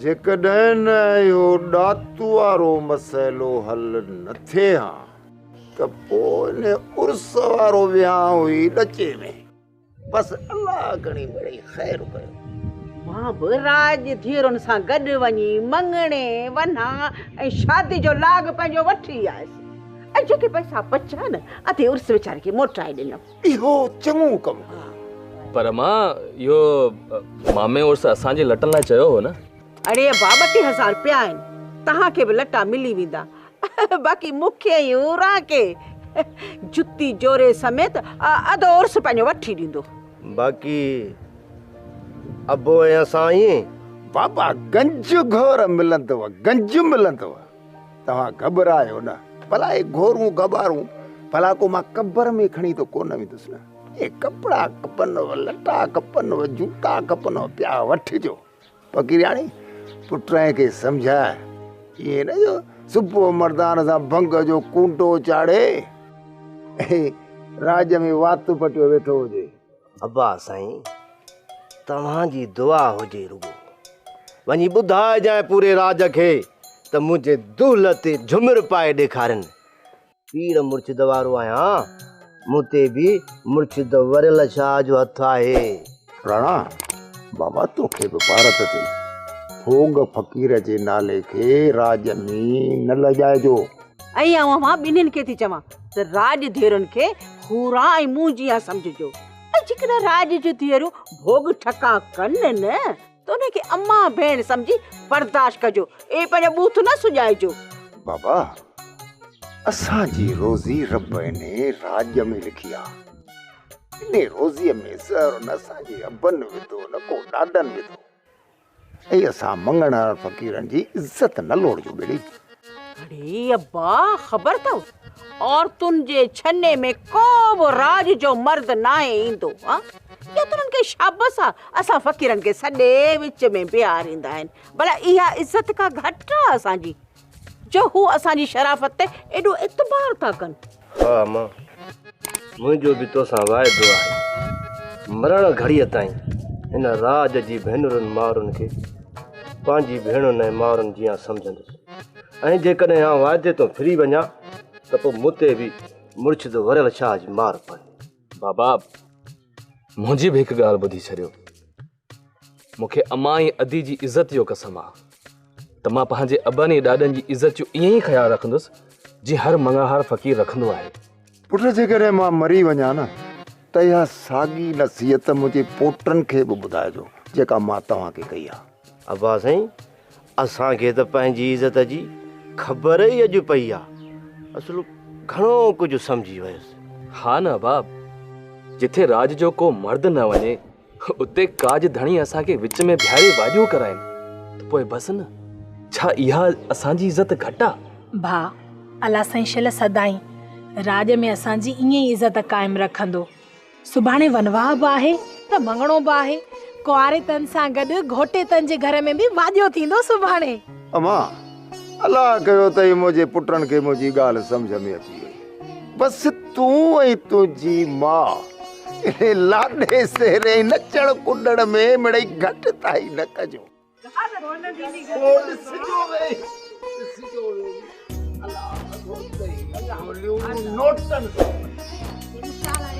जेकॾहिं न इहो ॾातू वारो मसइलो हल न थिए हा त पोइ इन उर्स वारो विहांउ हुई ॾचे में। बसि अलाह घणी बड़ी ख़ैरु कयो। मां बि राज धीअरुनि सां गॾु वञी मङणे वञा ऐं शादी जो लाॻ पंहिंजो वठी आयसि ऐं जेके पैसा बचा न अधे उर्स वीचारे खे मोटाए ॾिनो। इहो चङो कमु। पर मां इहो मामे उर्स असांजे लटनि लाइ चयो हो न। अड़े बा 32,000 रुपया आहिनि, तव्हांखे बि लटा मिली वेंदा। बाक़ी मूंखे यूरा के जुती जोरे समेत अधो उर्स पंहिंजो वठी ॾींदो। बाक़ी अबो ऐं असां ईअं बाबा गंज घोर मिलंदव, गंज मिलंदव। तव्हां घबरायो न। भला ये घोरूं गबारूं भला को मां कबर में खणी तो कोन वेंदुसि न। ये कपड़ा खपनव, लटा खपनव, जूता खपनव, पिया वठिजो। फकीरियाणी पुट खे सम्झाए ये न जो सुबुह मर्दान सां भंग जो कूंटो चाढ़े राज में वात पटियो वेठो हुजे। अब्बा साईं तव्हांजी दुआ हुजे रुगो। वञी ॿुधाइजांइ पूरे राज खे त मुंहिंजे दुल ते झुमिर पाए ॾेखारनि। पीर मुर्शिद वारो आहियां, मूं ते बि मुर्शिद वरियल शाह जो हथ आहे। राणा बाबा तोखे बि भारत ते भोग फ़कीर जे नाले खे राज में न लॼाइजो। ऐं मां ॿिन्हिनि खे थी चवां त राज धीअरुनि खे हूरा ऐं मूं जीअं सम्झिजो। ऐं जेकॾहिं राज जूं धीअरूं भोग ठका कनि न त उनखे अम्मा भेण सम्झी बर्दाश्त कजो। ए पंहिंजो बूथ न सुॼाइजो। बाबा असांजी रोज़ी रब ने राज में लिखी आहे। इन रोज़ीअ में ज़र न असांजे अबनि विधो न को ॾाॾनि विधो। ऐं असां मङण फ़कीरनि जी इज़त न लोड़िजो बेड़ी। अरे अब्बा ख़बर अथव औरतुनि जे छन्ने में को बि राज जो मर्द न ईंदो। या त उन्हनि खे शाबस आहे असां फ़कीरनि खे सॼे विच में बीहारींदा आहिनि। भला इहा इज़त का घटि आहे असांजी जो हू असांजी शराफ़त ते एॾो एतबार था कनि। हा मां मुंहिंजो बि तोसां वाइदो आहे मरण घड़ीअ ताईं हिन राज जी भेनरुनि माउरुनि खे पंहिंजी भेणुनि ऐं माउरुनि जीअं सम्झंदुसि। ऐं जेकॾहिं आउं वाइदे तो फिरी वञा त पोइ मूं ते बि मुर्शिद वरियल शाह जी मार पए। बाबा मुंहिंजी बि हिकु ॻाल्हि ॿुधी छॾियो। मूंखे अम्मा ऐं अदी जी इज़त जो कसम आहे त मां पंहिंजे अबनि ऐं ॾाॾनि जी इज़त जो ईअं ई ख़्यालु रखंदुसि जीअं हर मङाहार फ़कीर रखंदो आहे। पुट जेकॾहिं मां मरी वञा न त इहा साॻी नसीहत मुंहिंजे पोटनि खे बि ॿुधाइजो जेका मां तव्हांखे कई आहे। अब्बा साईं असांखे त पंहिंजी इज़त जी ख़बर ई अॼु पई आहे। असुलु घणो कुझु सम्झी वियुसि। हा न बाब, जिथे राज जो को मर्द न वञे उते काज धणी असांखे विच में बिहारे वाॼियूं कराइनि त पोइ बसि न। छा इहा असांजी इज़त घटि आहे? भा अलाह साईं शिल सदाई राज में असांजी ईअं ई इज़त क़ाइमु रखंदो। सुभाणे वनवाह बि आहे त मङणो बि आहे। कुंवारे तन सां गॾु घोटे तन जे घर में बि वाॼियो थींदो सुभाणे। अम्मा अलाह कयो त मुंहिंजे पुटनि खे मुंहिंजी ॻाल्हि सम्झ में अची वई। बसि तूं ऐं तुंहिंजी माउ इन लाॾे सेरे नचण कुॾण में मिड़ई घटि ताईं न कजो। इंशाल्लाह